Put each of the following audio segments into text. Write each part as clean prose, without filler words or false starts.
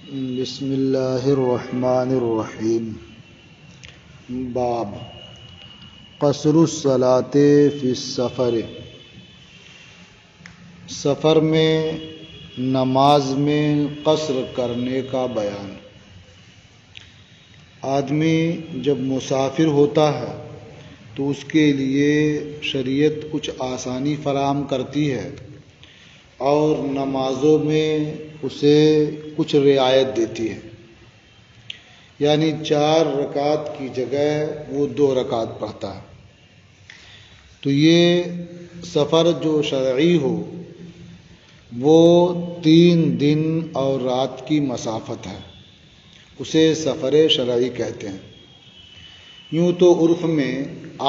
بسم اللہ الرحمن الرحیم۔ باب قصر الصلاۃ فی السفر، سفر میں نماز میں قصر کرنے کا بیان۔ آدمی جب مسافر ہوتا ہے تو اس کے لیے شریعت کچھ آسانی فراہم کرتی ہے اور نمازوں میں اسے کچھ رعایت دیتی ہے، یعنی 4 رکعت کی جگہ وہ 2 رکعت پڑھتا ہے۔ تو یہ سفر جو شرعی ہو وہ 3 دن اور رات کی مسافت ہے، اسے سفر شرعی کہتے ہیں۔ یوں تو عرف میں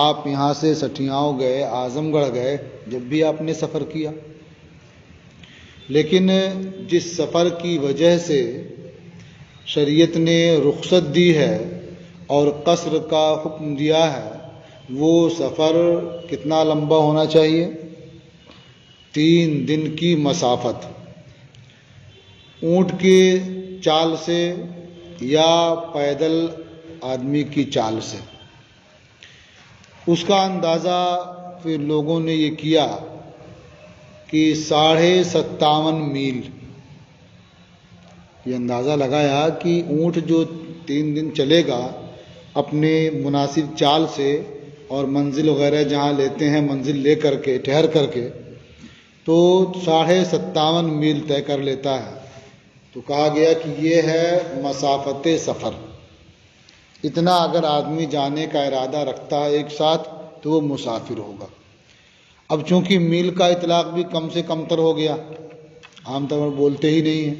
آپ یہاں سے سٹھیاؤں گئے، اعظم گڑھ گئے، جب بھی آپ نے سفر کیا، لیکن جس سفر کی وجہ سے شریعت نے رخصت دی ہے اور قصر کا حکم دیا ہے، وہ سفر کتنا لمبا ہونا چاہیے؟ 3 دن کی مسافت، اونٹ کی چال سے یا پیدل آدمی کی چال سے۔ اس کا اندازہ پھر لوگوں نے یہ کیا کہ 57.5 میل، یہ اندازہ لگایا کہ اونٹ جو 3 دن چلے گا اپنے مناسب چال سے اور منزل وغیرہ جہاں لیتے ہیں منزل لے کر کے ٹھہر کر کے، تو 57.5 میل طے کر لیتا ہے۔ تو کہا گیا کہ یہ ہے مسافت سفر۔ اتنا اگر آدمی جانے کا ارادہ رکھتا ہے ایک ساتھ تو وہ مسافر ہوگا۔ اب چونکہ میل کا اطلاق بھی کم سے کم تر ہو گیا، عام طور پر بولتے ہی نہیں ہیں،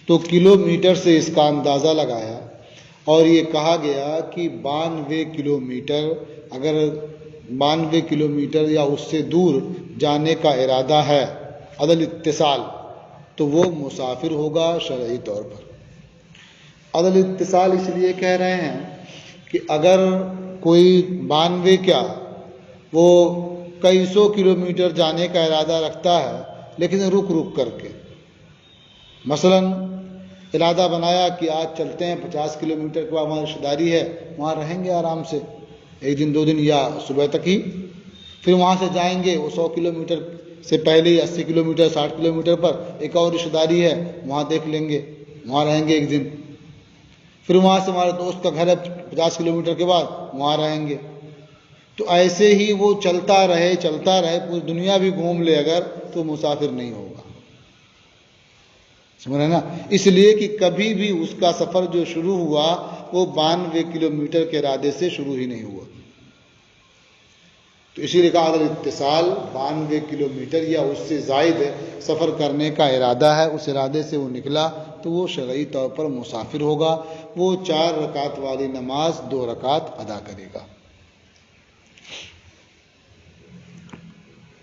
تو کلومیٹر سے اس کا اندازہ لگایا اور یہ کہا گیا کہ 92 کلومیٹر، اگر 92 کلومیٹر یا اس سے دور جانے کا ارادہ ہے عدل اتصال، تو وہ مسافر ہوگا شرعی طور پر۔ عدل اتصال اس لیے کہہ رہے ہیں کہ اگر کوئی 92 کیا وہ کئی سو کلومیٹر جانے کا ارادہ رکھتا ہے لیکن رک کر کے، مثلا ارادہ بنایا کہ آج چلتے ہیں 50 کلومیٹر کے بعد وہاں رشتہ داری ہے، وہاں رہیں گے آرام سے 1 دن 2 دن یا صبح تک ہی، پھر وہاں سے جائیں گے، وہ 100 کلومیٹر سے پہلے ہی 80 کلومیٹر 60 کلومیٹر پر ایک اور رشتہ داری ہے، وہاں دیکھ لیں گے، وہاں رہیں گے 1 دن، پھر وہاں سے ہمارے دوست کا گھر ہے 50 کلومیٹر کے بعد، وہاں رہیں گے۔ تو ایسے ہی وہ چلتا رہے پوری دنیا بھی گھوم لے اگر، تو مسافر نہیں ہوگا، سمجھ رہے نا؟ اس لیے کہ کبھی بھی اس کا سفر جو شروع ہوا وہ 92 کلومیٹر کے ارادے سے شروع ہی نہیں ہوا۔ تو اسی لیے کہا عدل اتصال 92 کلومیٹر یا اس سے زائد سفر کرنے کا ارادہ ہے، اس ارادے سے وہ نکلا تو وہ شرعی طور پر مسافر ہوگا، وہ 4 رکعت والی نماز 2 رکعت ادا کرے گا۔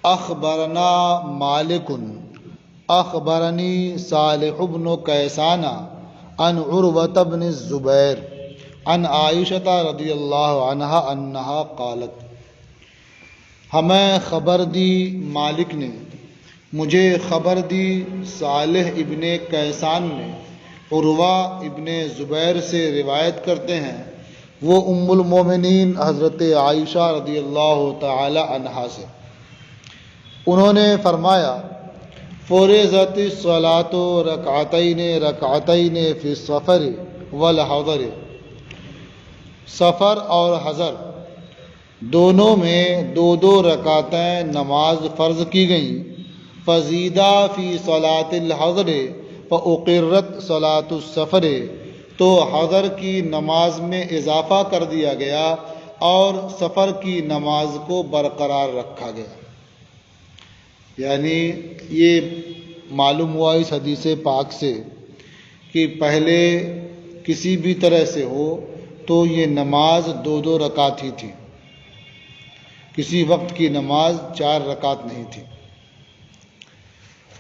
اخبرنا مالک اخبرنی صالح بن کیسان عن عروة بن الزبیر عن عائشة رضی اللہ عنہا انہا قالت، ہمیں خبر دی مالک نے، مجھے خبر دی صالح ابن کیسان نے، عروہ ابن زبیر سے روایت کرتے ہیں، وہ ام المومنین حضرت عائشہ رضی اللہ تعالی عنہا سے، انہوں نے فرمایا، فرضت الصلاۃ رکعتین فی السفر والحضر، سفر اور حضر دونوں میں 2 رکعتیں نماز فرض کی گئیں، فزیدہ فی صلاۃ الحضر فاقرت صلاۃ السفر، تو حضر کی نماز میں اضافہ کر دیا گیا اور سفر کی نماز کو برقرار رکھا گیا۔ یعنی یہ معلوم ہوا اس حدیث پاک سے کہ پہلے کسی بھی طرح سے ہو تو یہ نماز 2 رکعت ہی تھی، کسی وقت کی نماز 4 رکعت نہیں تھی۔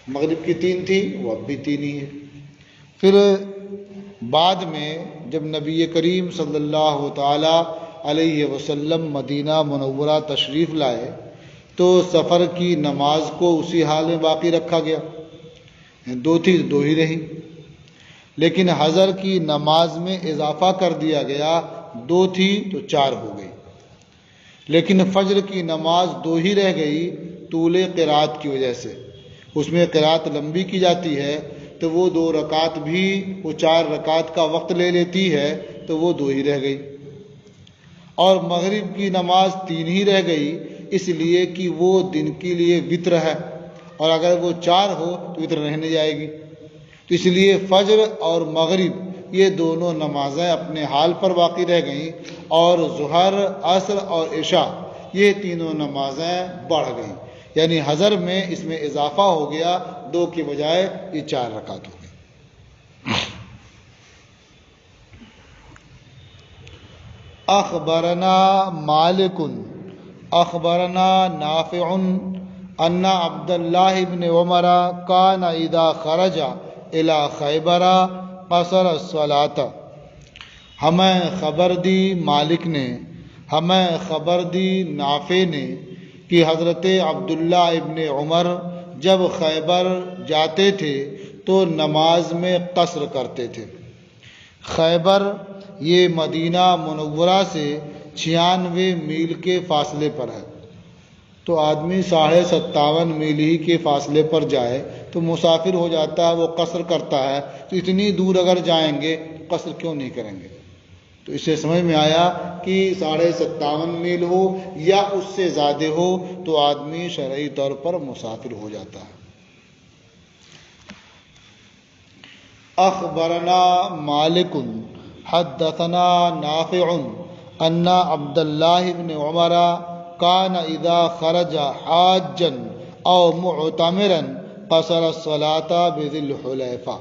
مغرب کی 3 تھی، وہ اب بھی 3 ہی ہے۔ پھر بعد میں جب نبی کریم صلی اللہ تعالی علیہ وسلم مدینہ منورہ تشریف لائے تو سفر کی نماز کو اسی حال میں باقی رکھا گیا، 2 تھی 2 ہی رہی۔ لیکن حضر کی نماز میں اضافہ کر دیا گیا، 2 تھی تو 4 ہو گئی، لیکن فجر کی نماز 2 ہی رہ گئی طول قرات کی وجہ سے، اس میں قرات لمبی کی جاتی ہے تو وہ 2 رکعت بھی وہ 4 رکعت کا وقت لے لیتی ہے تو وہ 2 ہی رہ گئی، اور مغرب کی نماز 3 ہی رہ گئی اس لیے کہ وہ دن کے لیے وتر ہے، اور اگر وہ 4 ہو تو وتر رہنے جائے گی، تو اس لیے فجر اور مغرب یہ دونوں نمازیں اپنے حال پر باقی رہ گئیں، اور ظہر، عصر اور عشاء یہ تینوں نمازیں بڑھ گئیں، یعنی حضر میں اس میں اضافہ ہو گیا، 2 کے بجائے یہ 4 رکعت ہو گئی۔ اخبرنا مالک اخبرنا نافع ان عبد الله بن عمر كان اذا خرج الى خیبر قصر الصلاۃ۔ ہمیں خبر دی مالک نے، ہمیں خبر دی نافع نے کہ حضرت عبداللہ ابن عمر جب خیبر جاتے تھے تو نماز میں قصر کرتے تھے۔ خیبر یہ مدینہ منورہ سے 96 میل کے فاصلے پر ہے، تو آدمی 57.5 میل ہی کے فاصلے پر جائے تو مسافر ہو جاتا ہے، وہ قصر کرتا ہے، تو اتنی دور اگر جائیں گے تو قصر کیوں نہیں کریں گے؟ تو اس سے سمجھ میں آیا کہ 57.5 میل ہو یا اس سے زیادہ ہو تو آدمی شرعی طور پر مسافر ہو جاتا ہے۔ اخبرنا مالک حدثنا نافع ان عبد الله بن عمر كان اذا خرج حاجا او معتمرا قصر الصلاة بذی الحلیفہ۔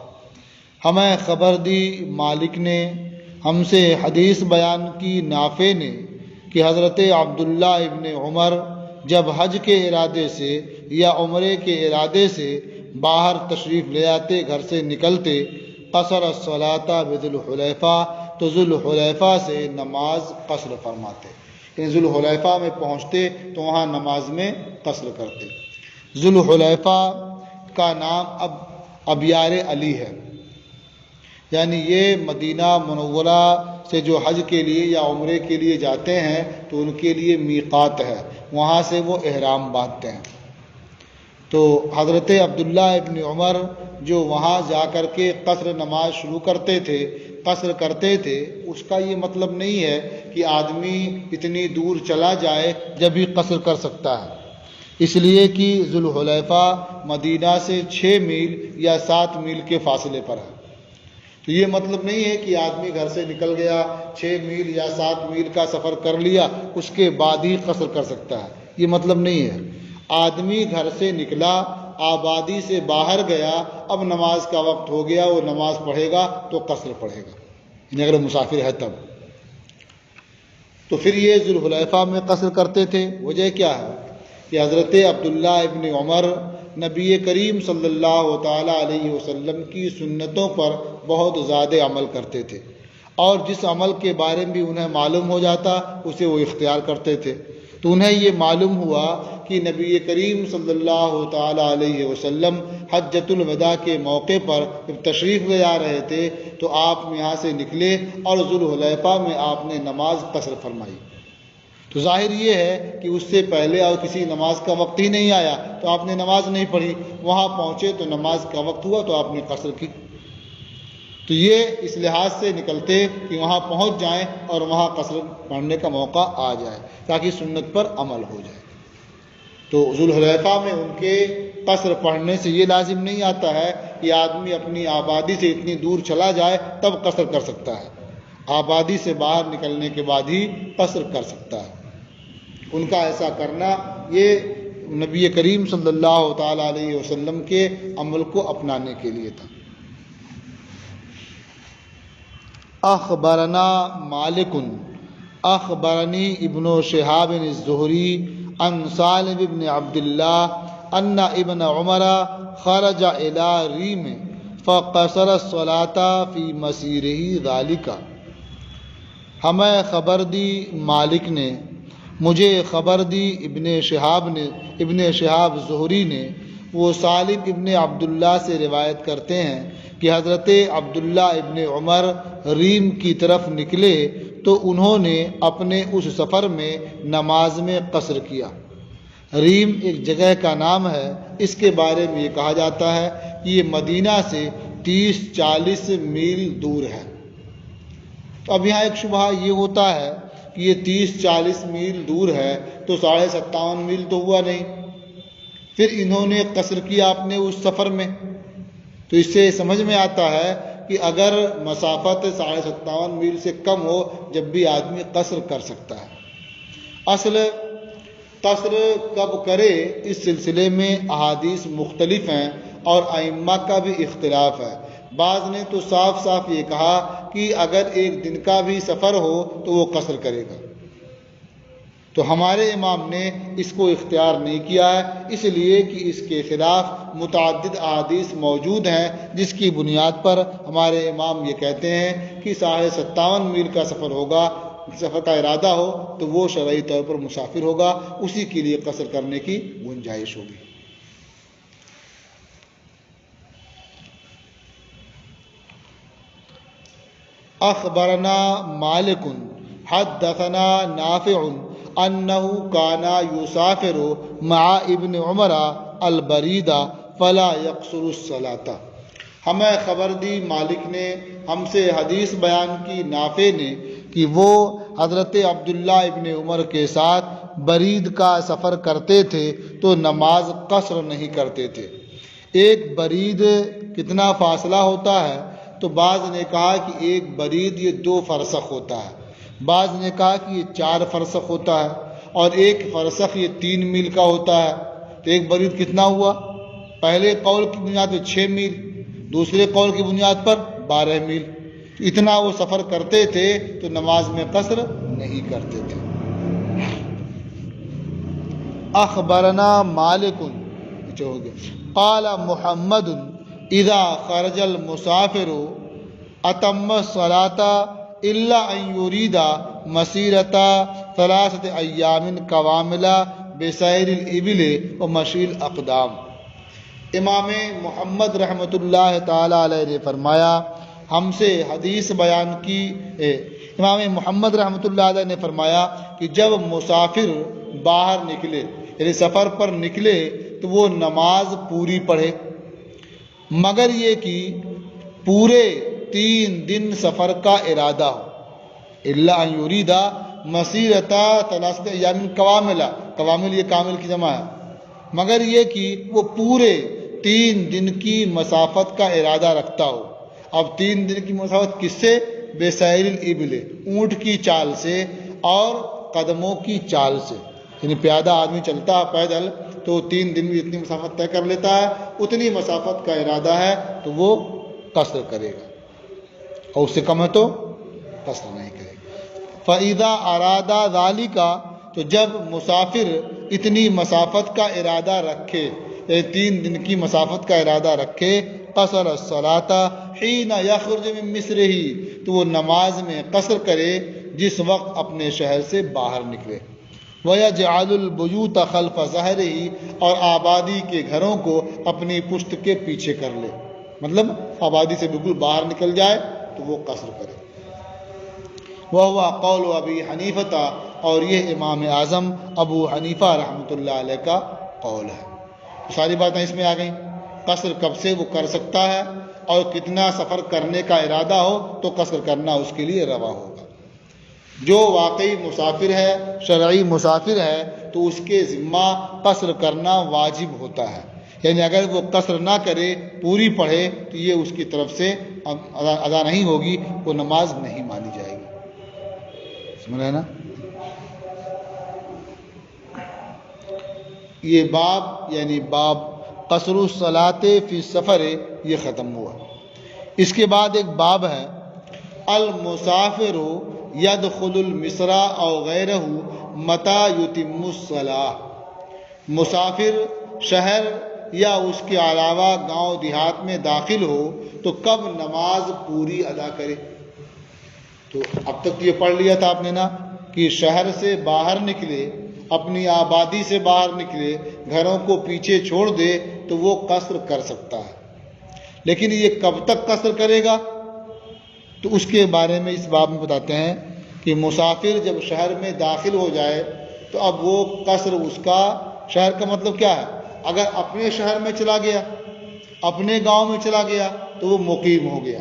ہمیں خبر دی مالک نے، ہم سے حدیث بیان کی نافع نے کہ حضرت عبداللہ ابن عمر جب حج کے ارادے سے یا عمرے کے ارادے سے باہر تشریف لے آتے، گھر سے نکلتے، قصر الصلاۃ بذی الحلیفہ، تو ذو الحلیفہ سے نماز قصر فرماتے، یعنی ذو الحلیفہ میں پہنچتے تو وہاں نماز میں قصر کرتے۔ ذو الحلیفہ کا نام اب ابیار علی ہے، یعنی یہ مدینہ منورہ سے جو حج کے لیے یا عمرے کے لیے جاتے ہیں تو ان کے لیے میقات ہے، وہاں سے وہ احرام باندھتے ہیں۔ تو حضرت عبداللہ ابن عمر جو وہاں جا کر کے قصر نماز شروع کرتے تھے، قصر کرتے تھے، اس کا یہ مطلب نہیں ہے کہ آدمی اتنی دور چلا جائے جب بھی قصر کر سکتا ہے، اس لیے کہ ذو الحلیفہ مدینہ سے 6 میل یا 7 میل کے فاصلے پر ہے، تو یہ مطلب نہیں ہے کہ آدمی گھر سے نکل گیا 6 میل یا 7 میل کا سفر کر لیا اس کے بعد ہی قصر کر سکتا ہے، یہ مطلب نہیں ہے۔ آدمی گھر سے نکلا، آبادی سے باہر گیا، اب نماز کا وقت ہو گیا، وہ نماز پڑھے گا تو قصر پڑھے گا، یعنی اگر مسافر ہے تب۔ تو پھر یہ ذو الحلیفہ میں قصر کرتے تھے، وجہ کیا ہے کہ حضرت عبداللہ ابن عمر نبی کریم صلی اللہ تعالیٰ علیہ وسلم کی سنتوں پر بہت زیادہ عمل کرتے تھے، اور جس عمل کے بارے میں بھی انہیں معلوم ہو جاتا اسے وہ اختیار کرتے تھے۔ تو انہیں یہ معلوم ہوا کہ نبی کریم صلی اللہ تعالیٰ علیہ وسلم حجۃ الوداع کے موقع پر جب تشریف لے آ رہے تھے تو آپ یہاں سے نکلے اور ذو الحلیفہ میں آپ نے نماز قصر فرمائی۔ تو ظاہر یہ ہے کہ اس سے پہلے اور کسی نماز کا وقت ہی نہیں آیا تو آپ نے نماز نہیں پڑھی، وہاں پہنچے تو نماز کا وقت ہوا تو آپ نے قصر کی۔ تو یہ اس لحاظ سے نکلتے کہ وہاں پہنچ جائیں اور وہاں قصر پڑھنے کا موقع آ جائے تاکہ سنت پر عمل ہو جائے۔ تو ذو الحلیفہ میں ان کے قصر پڑھنے سے یہ لازم نہیں آتا ہے کہ آدمی اپنی آبادی سے اتنی دور چلا جائے تب قصر کر سکتا ہے، آبادی سے باہر نکلنے کے بعد ہی قصر کر سکتا ہے۔ ان کا ایسا کرنا یہ نبی کریم صلی اللہ تعالیٰ علیہ وسلم کے عمل کو اپنانے کے لیے تھا۔ اخبرنا مالک اخبرنی ابن شہاب الزہری عن سالم بن عبد اللہ ان ابن عمر خرج الى ریم فقصر الصلاة فی مسیرہ ذالک۔ ہمیں خبر دی مالک نے، مجھے خبر دی ابن شہاب زہری نے وہ سالم ابن عبداللہ سے روایت کرتے ہیں کہ حضرت عبداللہ ابن عمر ریم کی طرف نکلے تو انہوں نے اپنے اس سفر میں نماز میں قصر کیا۔ ریم ایک جگہ کا نام ہے، اس کے بارے میں یہ کہا جاتا ہے کہ یہ مدینہ سے 30-40 میل دور ہے۔ تو اب یہاں ایک شبہ یہ ہوتا ہے کہ یہ 30-40 میل دور ہے تو 57.5 میل تو ہوا نہیں، پھر انہوں نے قصر کیا اپنے اس سفر میں، تو اس سے سمجھ میں آتا ہے کہ اگر مسافت 57.5 میل سے کم ہو جب بھی آدمی قصر کر سکتا ہے۔ اصل قصر کب کرے اس سلسلے میں احادیث مختلف ہیں اور ائمہ کا بھی اختلاف ہے۔ بعض نے تو صاف صاف یہ کہا کہ اگر ایک دن کا بھی سفر ہو تو وہ قصر کرے گا، تو ہمارے امام نے اس کو اختیار نہیں کیا ہے، اس لیے کہ اس کے خلاف متعدد احادیث موجود ہیں، جس کی بنیاد پر ہمارے امام یہ کہتے ہیں کہ 57.5 میل کا سفر ہوگا، سفر کا ارادہ ہو تو وہ شرعی طور پر مسافر ہوگا، اسی کے لیے قصر کرنے کی گنجائش ہوگی۔ اخبرنا مالک حدثنا نافع انہ کان یسافر مع ابن عمر البریدہ فلا یقصر الصلاۃ۔ ہمیں خبر دی مالک نے، ہم سے حدیث بیان کی نافع نے کہ وہ حضرت عبداللہ ابن عمر کے ساتھ برید کا سفر کرتے تھے تو نماز قصر نہیں کرتے تھے۔ ایک برید کتنا فاصلہ ہوتا ہے؟ تو بعض نے کہا کہ ایک برید یہ 2 فرسخ ہوتا ہے، بعض نے کہا کہ یہ 4 فرسخ ہوتا ہے، اور ایک فرسخ یہ 3 میل کا ہوتا ہے۔ تو ایک برید کتنا ہوا؟ پہلے قول کی بنیاد پر 6 میل، دوسرے قول کی بنیاد پر 12 میل۔ اتنا وہ سفر کرتے تھے تو نماز میں قصر نہیں کرتے تھے۔ اخبرنا مالک قال محمد اذا خرج المسافر اتم الصلاۃ الا ان يريد مسیرۃ 3 ایام کواملا بسیر الابل ومشی الاقدام۔ امام محمد رحمۃ اللہ تعالی علیہ نے فرمایا، ہم سے حدیث بیان کی امام محمد رحمۃ اللہ علیہ نے فرمایا کہ جب مسافر باہر نکلے، یعنی سفر پر نکلے، تو وہ نماز پوری پڑھے، مگر یہ کہ پورے 3 دن سفر کا ارادہ ہو۔ الا ان یرید مسیرۃ 3 ایام کواملا، کوامل یہ کامل کی جمع ہے، مگر یہ کہ وہ پورے 3 دن کی مسافت کا ارادہ رکھتا ہو۔ اب 3 دن کی مسافت کس سے؟ بسیر الابل، اونٹ کی چال سے اور قدموں کی چال سے، یعنی پیادہ آدمی چلتا ہے پیدل تو 3 دن میں اتنی مسافت طے کر لیتا ہے، اتنی مسافت کا ارادہ ہے تو وہ قصر کرے گا، اور اس سے کم ہے تو قصر نہیں کرے گا۔ فَإِذَا أَرَادَ ذَلِكَ، تو جب مسافر اتنی مسافت کا ارادہ رکھے، 3 دن کی مسافت کا ارادہ رکھے، قصر الصلاۃ حین یخرج من مصرہ، تو وہ نماز میں قصر کرے جس وقت اپنے شہر سے باہر نکلے۔ وَيَجْعَلُ الْبُيُوتَ خَلْفَ ظَهْرِهِ، اور آبادی کے گھروں کو اپنی پشت کے پیچھے کر لے، مطلب آبادی سے بالکل باہر نکل جائے تو وہ قصر کرے۔ وَهُوَ قَوْلُ أَبِي حَنِيفَةَ، اور یہ امام اعظم ابو حنیفہ رحمۃ اللہ علیہ کا قول ہے۔ تو ساری باتیں اس میں آ گئیں، قصر کب سے وہ کر سکتا ہے، اور کتنا سفر کرنے کا ارادہ ہو تو قصر کرنا اس کے لیے روا ہوگا۔ جو واقعی مسافر ہے، شرعی مسافر ہے، تو اس کے ذمہ قصر کرنا واجب ہوتا ہے، یعنی اگر وہ قصر نہ کرے، پوری پڑھے، تو یہ اس کی طرف سے ادا نہیں ہوگی، وہ نماز نہیں مانی جائے گی۔ سمجھ رہے نا؟ یہ باب یعنی باب قصر الصلاۃ فی السفر یہ ختم ہوا۔ اس کے بعد ایک باب ہے المسافر یدخل المصر او غیرہ متی یتم الصلاۃ، مسافر شہر یا اس کے علاوہ گاؤں دیہات میں داخل ہو تو کب نماز پوری ادا کرے۔ تو اب تک یہ پڑھ لیا تھا آپ نے نا کہ شہر سے باہر نکلے، اپنی آبادی سے باہر نکلے، گھروں کو پیچھے چھوڑ دے تو وہ قصر کر سکتا ہے، لیکن یہ کب تک قصر کرے گا؟ تو اس کے بارے میں اس باب میں بتاتے ہیں کہ مسافر جب شہر میں داخل ہو جائے تو اب وہ قصر اس کا، شہر کا مطلب کیا ہے؟ اگر اپنے شہر میں چلا گیا، اپنے گاؤں میں چلا گیا تو وہ مقیم ہو گیا،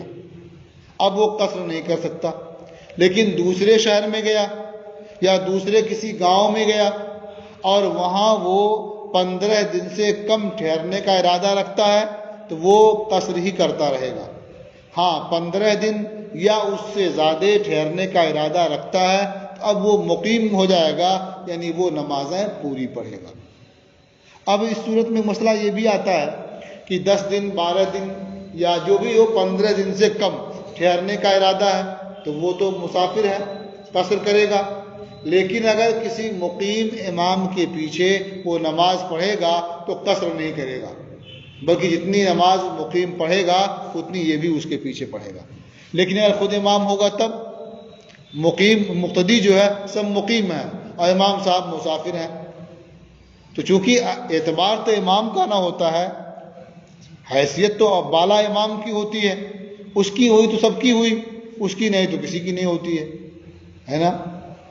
اب وہ قصر نہیں کر سکتا۔ لیکن دوسرے شہر میں گیا یا دوسرے کسی گاؤں میں گیا اور وہاں وہ 15 دن سے کم ٹھہرنے کا ارادہ رکھتا ہے تو وہ قصر ہی کرتا رہے گا۔ ہاں 15 دن یا اس سے زیادہ ٹھہرنے کا ارادہ رکھتا ہے تو اب وہ مقیم ہو جائے گا، یعنی وہ نمازیں پوری پڑھے گا۔ اب اس صورت میں مسئلہ یہ بھی آتا ہے کہ 10 دن 12 دن یا جو بھی ہو 15 دن سے کم ٹھہرنے کا ارادہ ہے تو وہ تو مسافر ہے، قصر کرے گا۔ لیکن اگر کسی مقیم امام کے پیچھے وہ نماز پڑھے گا تو قصر نہیں کرے گا، بلکہ جتنی نماز مقیم پڑھے گا اتنی یہ بھی اس کے پیچھے پڑھے گا۔ لیکن اگر خود امام ہوگا تب مقیم مقتدی جو ہے سب مقیم ہیں اور امام صاحب مسافر ہیں، تو چونکہ اعتبار تو امام کا نہ ہوتا ہے، حیثیت تو بالا امام کی ہوتی ہے، اس کی ہوئی تو سب کی ہوئی، اس کی نہیں تو کسی کی نہیں ہوتی ہے نا۔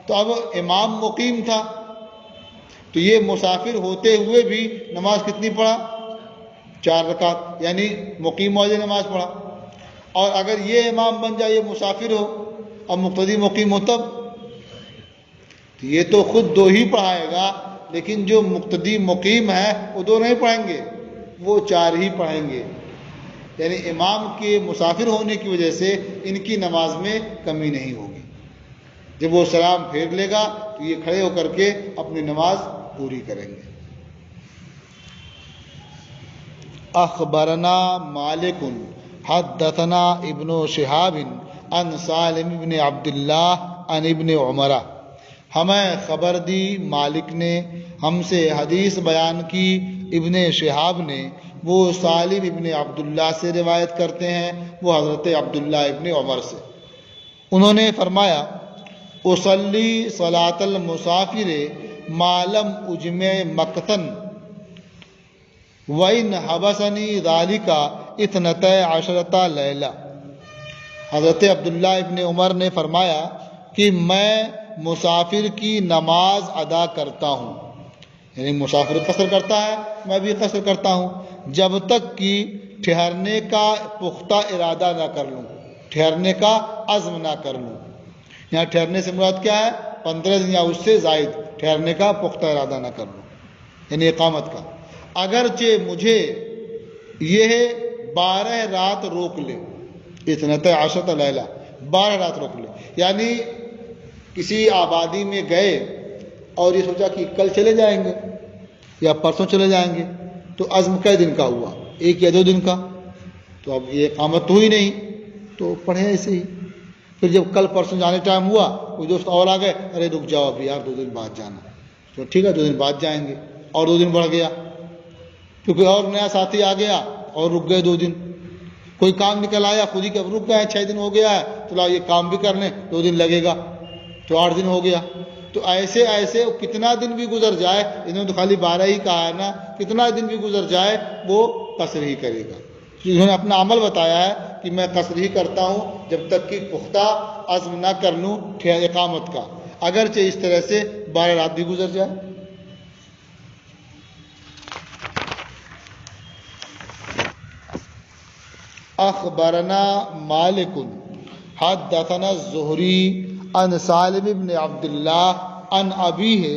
تو اب امام مقیم تھا تو یہ مسافر ہوتے ہوئے بھی نماز کتنی پڑھا؟ 4 رکعت، یعنی مقیم والی نماز پڑھا۔ اور اگر یہ امام بن جائے، یہ مسافر ہو اور مقتدی مقیم ہو تب تو یہ تو خود 2 ہی پڑھائے گا، لیکن جو مقتدی مقیم ہے وہ 2 نہیں پڑھیں گے، وہ 4 ہی پڑھیں گے۔ یعنی امام کے مسافر ہونے کی وجہ سے ان کی نماز میں کمی نہیں ہوگی۔ جب وہ سلام پھیر لے گا تو یہ کھڑے ہو کر کے اپنی نماز پوری کریں گے۔ اخبرنا مالک حدثنا ابن شہاب عن سالم بن عبداللہ عن ابن عمر، ہمیں خبر دی مالک نے، ہم سے حدیث بیان کی ابن شہاب نے، وہ سالم ابن عبداللہ سے روایت کرتے ہیں، وہ حضرت عبداللہ ابن عمر سے۔ انہوں نے فرمایا اصلی صلاۃ المسافر ما لم اجمع مقتن وَإِنْ حَبَسَنِي ذَلِكَ 12 لیلہ۔ حضرت عبداللہ ابن عمر نے فرمایا کہ میں مسافر کی نماز ادا کرتا ہوں، یعنی مسافر قصر کرتا ہے میں بھی قصر کرتا ہوں، جب تک کہ ٹھہرنے کا پختہ ارادہ نہ کر لوں، ٹھہرنے کا عزم نہ کر لوں۔ یہاں ٹھہرنے سے مراد کیا ہے؟ 15 دن یا اس سے زائد ٹھہرنے کا پختہ ارادہ نہ کر لوں، یعنی اقامت کا۔ اگرچہ مجھے یہ 12 رات روک لے، 12 لیلہ، 12 رات روک لے، یعنی کسی آبادی میں گئے اور یہ سوچا کہ کل چلے جائیں گے یا پرسوں چلے جائیں گے، تو عزم کئے دن کا ہوا؟ 1 یا 2 دن کا، تو اب یہ اقامت تو ہوئی نہیں، تو پڑھے ایسے ہی۔ پھر جب کل پرسوں جانے ٹائم ہوا کوئی دوست اور آ گئے، ارے رک جاؤ ابھی یار 2 دن بعد جانا، تو ٹھیک ہے 2 دن بعد جائیں گے، اور 2 دن بڑھ گیا کیونکہ اور نیا ساتھی آ گیا اور رک گئے 2 دن، کوئی کام نکل آیا خود ہی کہ اب رک گئے 6 دن ہو گیا ہے تو لاؤ یہ کام بھی کر لیں، 2 دن لگے گا تو 8 دن ہو گیا۔ تو ایسے ایسے کتنا دن بھی گزر جائے، انہوں نے تو خالی 12 ہی کہا ہے نا، کتنا دن بھی گزر جائے وہ قصر ہی کرے گا۔ انہوں نے اپنا عمل بتایا ہے کہ میں قصر ہی کرتا ہوں جب تک کہ پختہ عزم نہ کر لوں اقامت کا، اگرچہ اس طرح سے 12 رات بھی گزر جائے۔ اخبرنا مالک حدثنا الزہری عن سالم بن عبداللہ عن ابیہ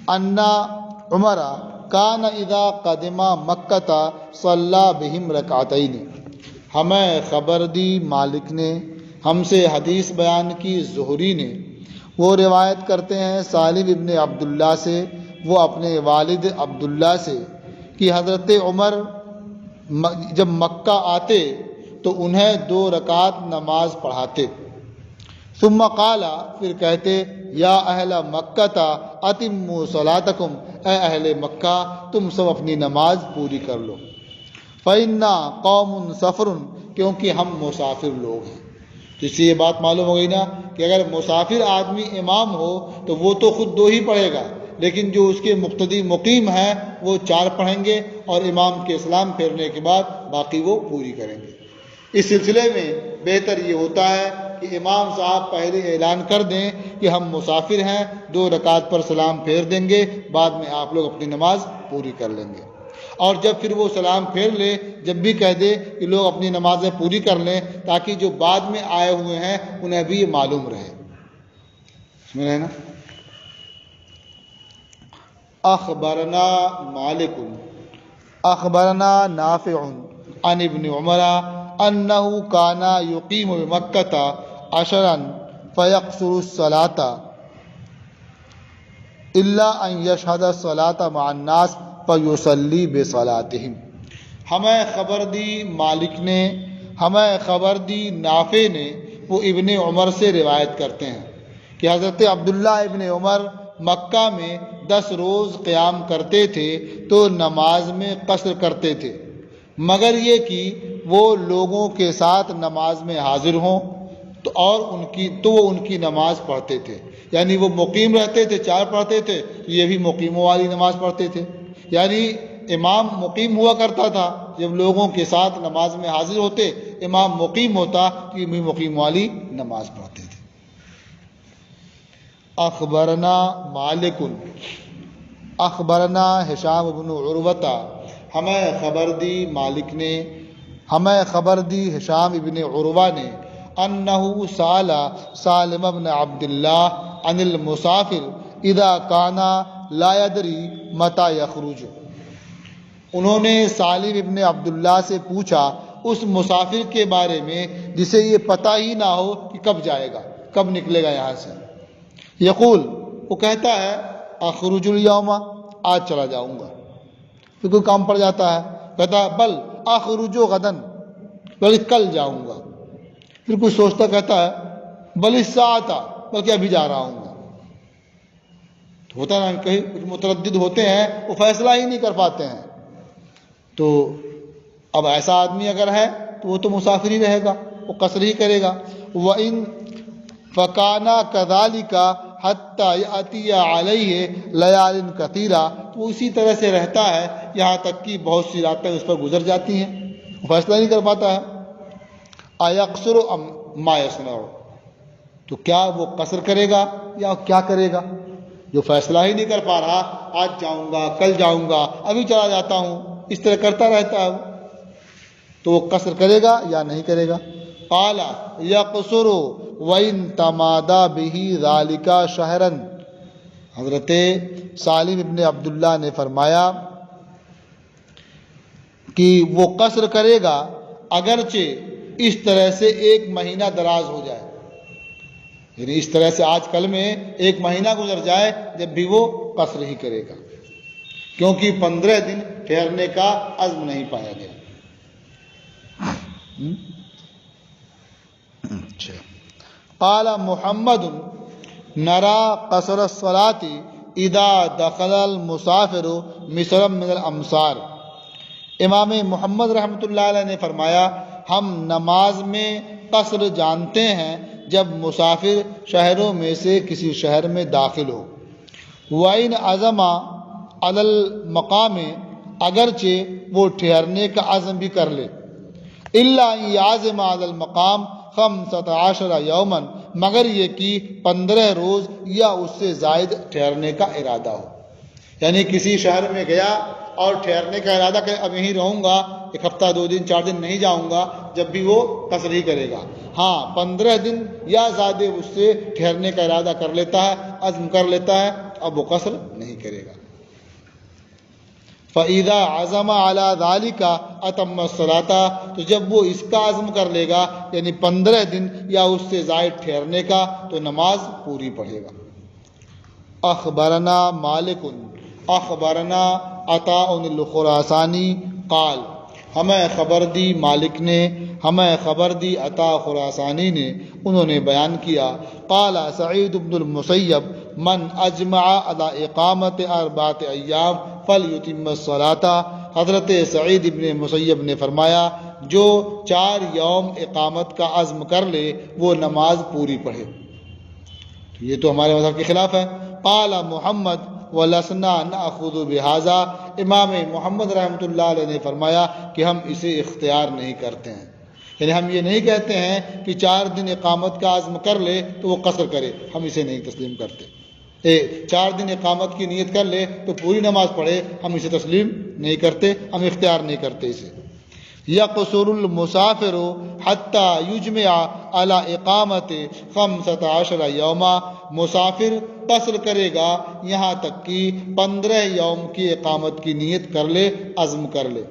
ان عمر کان اذا قدم مکہ صلی بہم رکعتین۔ ہمیں خبر دی مالک نے، ہم سے حدیث بیان کی زہری نے، وہ روایت کرتے ہیں سالم ابن عبداللہ سے، وہ اپنے والد عبداللہ سے، کہ حضرت عمر جب مکہ آتے تو انہیں 2 رکعت نماز پڑھاتے، ثم قال، پھر کہتے، یا اہل مکہ اتموا صلاتکم، اے اہل مکہ تم سب اپنی نماز پوری کر لو، فإنا قوم سفر، کیونکہ ہم مسافر لوگ ہیں۔ تو اس سے یہ بات معلوم ہو گئی نا کہ اگر مسافر آدمی امام ہو تو وہ تو خود 2 ہی پڑھے گا، لیکن جو اس کے مقتدی مقیم ہیں وہ 4 پڑھیں گے اور امام کے سلام پھیرنے کے بعد باقی وہ پوری کریں گے۔ اس سلسلے میں بہتر یہ ہوتا ہے کہ امام صاحب پہلے اعلان کر دیں کہ ہم مسافر ہیں، 2 رکعت پر سلام پھیر دیں گے، بعد میں آپ لوگ اپنی نماز پوری کر لیں گے۔ اور جب پھر وہ سلام پھیر لے، جب بھی کہہ دے کہ لوگ اپنی نمازیں پوری کر لیں، تاکہ جو بعد میں آئے ہوئے ہیں انہیں بھی یہ معلوم رہے۔ سمجھ رہے نا؟ اخبرنا مالک اخبرنا نافع عن ابن عمر انه كان يقيم بمكة 10 فيقصر الصلاة الا ان يشهد الصلاة مع الناس فيصلي بصلاتهم۔ ہمیں خبر دی مالک نے، ہمیں خبر دی نافع نے، وہ ابن عمر سے روایت کرتے ہیں کہ حضرت عبداللہ ابن عمر مکہ میں 10 روز قیام کرتے تھے تو نماز میں قصر کرتے تھے، مگر یہ کہ وہ لوگوں کے ساتھ نماز میں حاضر ہوں تو وہ ان کی نماز پڑھتے تھے۔ یعنی وہ مقیم رہتے تھے، 4 پڑھتے تھے، یہ بھی مقیموں والی نماز پڑھتے تھے۔ یعنی امام مقیم ہوا کرتا تھا، جب لوگوں کے ساتھ نماز میں حاضر ہوتے، امام مقیم ہوتا تو یہ بھی مقیم والی نماز پڑھتے تھے۔ اخبرنا مالک اخبرنا ہشام بن عروہ، ہمیں خبر دی مالک نے، ہمیں خبر دی ہشام ابن عروہ نے، انہ سأل سالم بن عبداللہ عن المسافر اذا کان لا يدری متى یخرج۔ انہوں نے سالم ابن عبداللہ سے پوچھا اس مسافر کے بارے میں جسے یہ پتہ ہی نہ ہو کہ کب جائے گا، کب نکلے گا یہاں سے۔ یقول، وہ کہتا ہے اخرج اليوم، آج چلا جاؤں گا، پھر کوئی کام پڑ جاتا ہے کہتا ہے بل اخرج غدا، بلکہ کل جاؤں گا، پھر کوئی سوچتا کہتا ہے بل الساعۃ، بلکہ ابھی جا رہا ہوں گا۔ ہوتا نا کہیں کچھ متردد ہوتے ہیں، وہ فیصلہ ہی نہیں کر پاتے ہیں۔ تو اب ایسا آدمی اگر ہے تو وہ تو مسافر ہی رہے گا، وہ قصر ہی کرے گا۔ وَإِن فَكَانَ كَذَلِكَ حَتَّى يَأْتِيَ عَلَيْهِ لَيَالٍ كَثِيرًا، تو اسی طرح سے رہتا ہے یہاں تک کہ بہت سی راتیں اس پر گزر جاتی ہیں، وہ فیصلہ نہیں کر پاتا ہے۔ أَيَقْصُرُ أَمْ مَا يَصْنَعُ، تو کیا وہ قصر کرے گا یا کیا کرے گا؟ جو فیصلہ ہی نہیں کر پا رہا، آج جاؤں گا، کل جاؤں گا، ابھی چلا جاتا ہوں، اس طرح کرتا رہتا ہے، تو وہ قصر کرے گا یا نہیں کرے گا؟ قال یقصر وَإِن تَمَادَى بِهِ ذَلِكَ شَهْرًا، حضرت سالم ابن عبداللہ نے فرمایا کہ وہ قصر کرے گا اگرچہ اس طرح سے 1 مہینہ دراز ہو جائے، یعنی اس طرح سے آج کل میں 1 مہینہ گزر جائے جب بھی وہ قصر ہی کرے گا، کیونکہ 15 دن ٹھہرنے کا عزم نہیں پایا گیا۔ قال محمد نرى قصر الصلاة اذا دخل المسافر مصر من الامصار، امام محمد رحمۃ اللہ علیہ نے فرمایا ہم نماز میں قصر جانتے ہیں جب مسافر شہروں میں سے کسی شہر میں داخل ہو۔ وَإِنْ عَزَمَ عَلَى الْمَقَامِ، اگرچہ وہ ٹھہرنے کا عزم بھی کر لے، إِلَّا أَنْ يَعْزِمَ عَلَى الْمَقَامِ 15 يَوْمًا، مگر یہ کہ 15 روز یا اس سے زائد ٹھہرنے کا ارادہ ہو۔ یعنی کسی شہر میں گیا اور ٹھہرنے کا ارادہ کہ اب یہیں رہوں گا، 1 ہفتہ 2 دن 4 دن نہیں جاؤں گا، جب بھی وہ قصر ہی کرے گا۔ ہاں 15 دن یا زیادہ اس سے ٹھہرنے کا ارادہ کر لیتا ہے، عزم کر لیتا ہے، اب وہ قصر نہیں کرے گا۔ فَإِذَا عَزَمَ عَلَى ذَلِكَ أَتَمَّ الصَّلَاةَ، تو جب وہ اس کا عزم کر لے گا یعنی 15 دن یا اس سے زائد ٹھہرنے کا، تو نماز پوری پڑھے گا۔ اخبرنا مالک اخبرنا عطاء الخراسانی قال، ہمیں خبر دی مالک نے، ہمیں خبر دی عطاء خراسانی نے، انہوں نے بیان کیا قال سعید بن المسیب من اجمع على اقامت 4 ایام فلیتم الصلاة، حضرت سعید ابن مسیب نے فرمایا جو 4 یوم اقامت کا عزم کر لے وہ نماز پوری پڑھے۔ تو یہ تو ہمارے مذہب کے خلاف ہے۔ قال محمد وَلَسْنَا نَأْخُذُ بِهَذَا، امام محمد رحمۃ اللہ علیہ نے فرمایا کہ ہم اسے اختیار نہیں کرتے ہیں، یعنی ہم یہ نہیں کہتے ہیں کہ 4 دن اقامت کا عزم کر لے تو وہ قصر کرے، ہم اسے نہیں تسلیم کرتے۔ 4 دن اقامت کی نیت کر لے تو پوری نماز پڑھے، ہم اسے تسلیم نہیں کرتے، ہم اختیار نہیں کرتے اسے۔ یقصر المسافر حتی یجمع علی اقامت 15 یوما، مسافر قصر کرے گا یہاں تک کہ 15 یوم کی اقامت کی نیت کر لے، عزم کر لے۔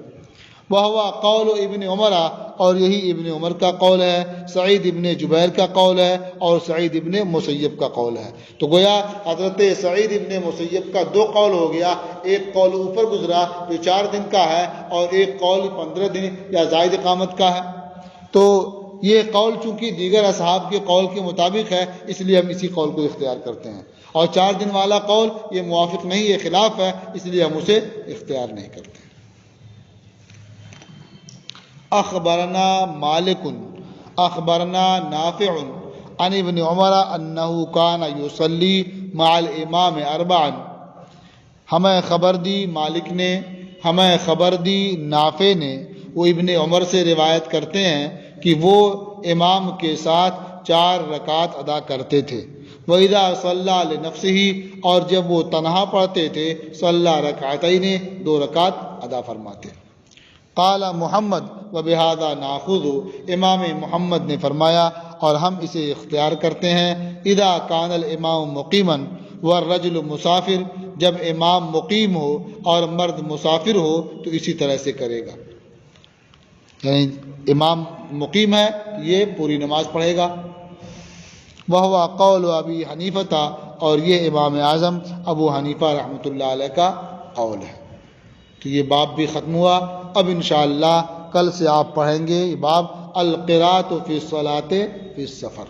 وہو قول ابن عمر، اور یہی ابن عمر کا قول ہے، سعید ابن جبیر کا قول ہے، اور سعید ابن مسیب کا قول ہے۔ تو گویا حضرت سعید ابن مسیب کا 2 قول ہو گیا، ایک قول اوپر گزرا جو 4 دن کا ہے، اور ایک قول 15 دن یا زائد اقامت کا ہے۔ تو یہ قول چونکہ دیگر اصحاب کے قول کے مطابق ہے، اس لیے ہم اسی قول کو اختیار کرتے ہیں، اور 4 دن والا قول یہ موافق نہیں، یہ خلاف ہے، اس لیے ہم اسے اختیار نہیں کرتے۔ اخبرنا مالک اخبرنا نافع عن ابن عمر انه كان يصلي مع الامام 4، ہمیں خبر دی مالک نے، ہمیں خبر دی نافع نے، وہ ابن عمر سے روایت کرتے ہیں کہ وہ امام کے ساتھ 4 رکعت ادا کرتے تھے۔ وَإِذَا صَلَّى لِنَفْسِهِ، اور جب وہ تنہا پڑھتے تھے، صلی رکعتین، 2 رکعت ادا فرماتے۔ قال محمد وبہذا ناخذ، امام محمد نے فرمایا اور ہم اسے اختیار کرتے ہیں۔ اذا کان الامام مقیما والرجل مسافر، جب امام مقیم ہو اور مرد مسافر ہو تو اسی طرح سے کرے گا، یعنی امام مقیم ہے یہ پوری نماز پڑھے گا۔ وہو قول ابی حنیفہ، اور یہ امام اعظم ابو حنیفہ رحمۃ اللہ علیہ کا قول ہے۔ تو یہ باب بھی ختم ہوا۔ اب انشاءاللہ کل سے آپ پڑھیں گے یہ باب القراءۃ فی الصلاۃ فی السفر۔